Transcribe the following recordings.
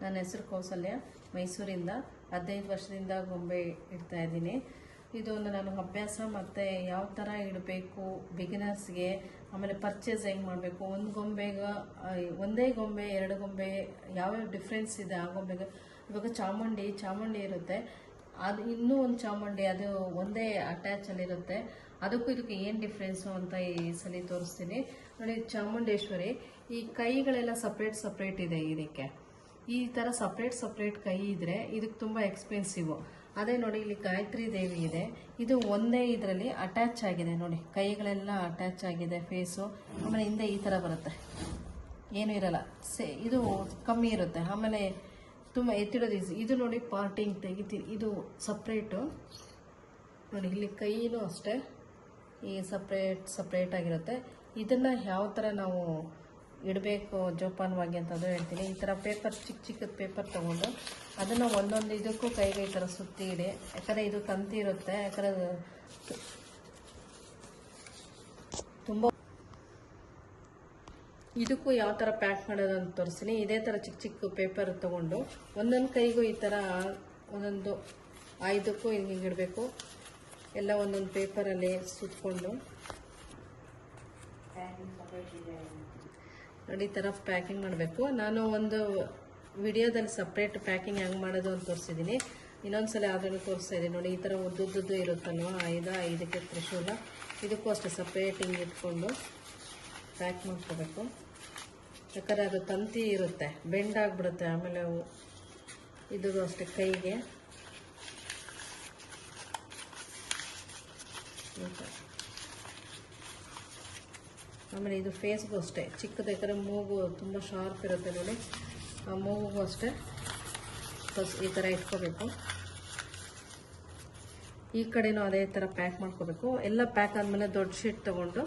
ನನ್ನ ಹೆಸರು ಕೌಸಲ್ಯ, ಮೈಸೂರಿಂದ 15 ವರ್ಷದಿಂದ ಗೊಂಬೆ ಇಡ್ತಾ ಇದ್ದೀನಿ. ಇದೊಂದು ನನಗೆ ಅಭ್ಯಾಸ, ಮತ್ತು ಯಾವ ಥರ ಇಡಬೇಕು ಬಿಗಿನರ್ಸ್ಗೆ, ಆಮೇಲೆ ಪರ್ಚೇಸ್ ಹೆಂಗೆ ಮಾಡಬೇಕು, ಒಂದು ಗೊಂಬೆಗೆ ಒಂದೇ ಗೊಂಬೆ 2 ಗೊಂಬೆ ಯಾವ್ಯಾವ ಡಿಫ್ರೆನ್ಸ್ ಇದೆ ಆ ಗೊಂಬೆಗೆ. ಇವಾಗ ಚಾಮುಂಡಿ ಇರುತ್ತೆ, ಅದು ಇನ್ನೂ ಒಂದು ಚಾಮುಂಡಿ ಅದು ಒಂದೇ ಅಟ್ಯಾಚಲ್ಲಿರುತ್ತೆ. ಅದಕ್ಕೂ ಇದಕ್ಕೆ ಏನು ಡಿಫ್ರೆನ್ಸು ಅಂತ ಈ ಸಲ ತೋರಿಸ್ತೀನಿ ನೋಡಿ. ಚಾಮುಂಡೇಶ್ವರಿ ಈ ಕೈಗಳೆಲ್ಲ ಸಪ್ರೇಟ್ ಇದೆ. ಇದಕ್ಕೆ ಈ ಥರ ಸಪ್ರೇಟ್ ಕೈ ಇದ್ದರೆ ಇದಕ್ಕೆ ತುಂಬ ಎಕ್ಸ್ಪೆನ್ಸಿವ್. ಅದೇ ನೋಡಿ, ಇಲ್ಲಿ ಗಾಯತ್ರಿ ದೇವಿ ಇದೆ, ಇದು ಒಂದೇ ಇದರಲ್ಲಿ ಅಟ್ಯಾಚ್ ಆಗಿದೆ ನೋಡಿ, ಕೈಗಳೆಲ್ಲ ಅಟ್ಯಾಚ್ ಆಗಿದೆ, ಫೇಸು. ಆಮೇಲೆ ಹಿಂದೆ ಈ ಥರ ಬರುತ್ತೆ, ಏನೂ ಇರಲ್ಲ, ಇದು ಕಮ್ಮಿ ಇರುತ್ತೆ. ಆಮೇಲೆ ತುಂಬ ಎತ್ತಿಡೋದು ಈಸಿ. ಇದು ನೋಡಿ ಪಾರ್ಟಿಂಗ್ ತೆಗಿತೀನಿ, ಇದು ಸಪ್ರೇಟು ನೋಡಿ. ಇಲ್ಲಿ ಕೈನೂ ಅಷ್ಟೇ ಈ ಸಪ್ರೇಟ್ ಆಗಿರುತ್ತೆ. ಇದನ್ನು ಯಾವ ಥರ ನಾವು ಇಡಬೇಕು ಜೋಪಾನವಾಗಿ ಅಂತ ಅದು ಹೇಳ್ತೀನಿ. ಈ ಥರ ಪೇಪರ್ ಚಿಕ್ಕದ ಪೇಪರ್ ತೊಗೊಂಡು ಅದನ್ನು ಒಂದೊಂದು ಇದಕ್ಕೂ ಕೈಗೆ ಈ ಥರ ಸುತ್ತಿ ಇಡಿ. ಯಾಕಂದರೆ ಇದು ತಂತಿ ಇರುತ್ತೆ, ಯಾಕಂದರೆ ತುಂಬ ಇದಕ್ಕೂ ಯಾವ ಥರ ಪ್ಯಾಕ್ ಮಾಡೋದು ಅಂತ ತೋರಿಸ್ತೀನಿ. ಇದೇ ಥರ ಚಿಕ್ಕ ಪೇಪರ್ ತೊಗೊಂಡು ಒಂದೊಂದು ಕೈಗೂ ಈ ಥರ ಒಂದೊಂದು 5ಕ್ಕೂ ಹಿಂಗೆ ಇಡಬೇಕು. ಎಲ್ಲ ಒಂದೊಂದು ಪೇಪರಲ್ಲಿ ಸುತ್ತಕೊಂಡು ನೋಡಿ ಈ ಥರ ಪ್ಯಾಕಿಂಗ್ ಮಾಡಬೇಕು. ನಾನು ಒಂದು ವಿಡಿಯೋದಲ್ಲಿ ಸಪ್ರೇಟ್ ಪ್ಯಾಕಿಂಗ್ ಹೆಂಗೆ ಮಾಡೋದು ಅಂತ ತೋರಿಸಿದ್ದೀನಿ. ಇನ್ನೊಂದ್ಸಲ ಅದನ್ನು ತೋರಿಸ್ತಾ ಇದ್ದೀನಿ ನೋಡಿ. ಈ ಥರ ಉದ್ದುದ್ದು ಇರುತ್ತಲ್ವ, 5ಕ್ಕೆ ತ್ರಿಶೂಲ, ಇದಕ್ಕೂ ಅಷ್ಟೇ ಸಪ್ರೇಟ್ ಹಿಂಗೆ ಇಟ್ಕೊಂಡು ಪ್ಯಾಕ್ ಮಾಡ್ಕೋಬೇಕು. ಯಾಕಂದರೆ ಅದು ತಂತಿ ಇರುತ್ತೆ, ಬೆಂಡ್ ಆಗಿಬಿಡುತ್ತೆ. ಆಮೇಲೆ ಇದು ಅಷ್ಟೇ ಕೈಗೆ ಆಮೇಲೆ ಇದು ಫೇಸ್ಗೂ ಅಷ್ಟೇ ಚಿಕ್ಕದು, ಯಾಕಂದರೆ ಮೂಗು ತುಂಬ ಶಾರ್ಪ್ ಇರುತ್ತೆ ನೋಡಿ. ಆ ಮೂಗಿಗೂ ಅಷ್ಟೇ ಈ ಥರ ಇಟ್ಕೋಬೇಕು. ಈ ಕಡೆನೂ ಅದೇ ಥರ ಪ್ಯಾಕ್ ಮಾಡ್ಕೋಬೇಕು. ಎಲ್ಲ ಪ್ಯಾಕ್ ಆದಮೇಲೆ ದೊಡ್ಡ ಶೀಟ್ ತೊಗೊಂಡು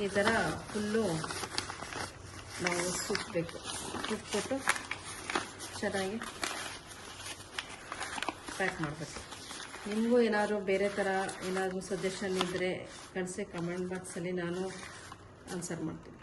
ಈ ಥರ ಫುಲ್ಲು ನಾವು ಸುತ್ತಬೇಕು. ಸುತ್ತಬಿಟ್ಟು ಚೆನ್ನಾಗಿ ಪ್ಯಾಕ್ ಮಾಡಬೇಕು. ನಿಮಗೂ ಏನಾದರೂ ಬೇರೆ ಥರ ಏನಾದರೂ ಸಜೆಷನ್ ಇದ್ದರೆ ಕಳಿಸಿ, ಕಮೆಂಟ್ ಬಾಕ್ಸಲ್ಲಿ ನಾನು ಆನ್ಸರ್ ಮಾಡ್ತೀನಿ.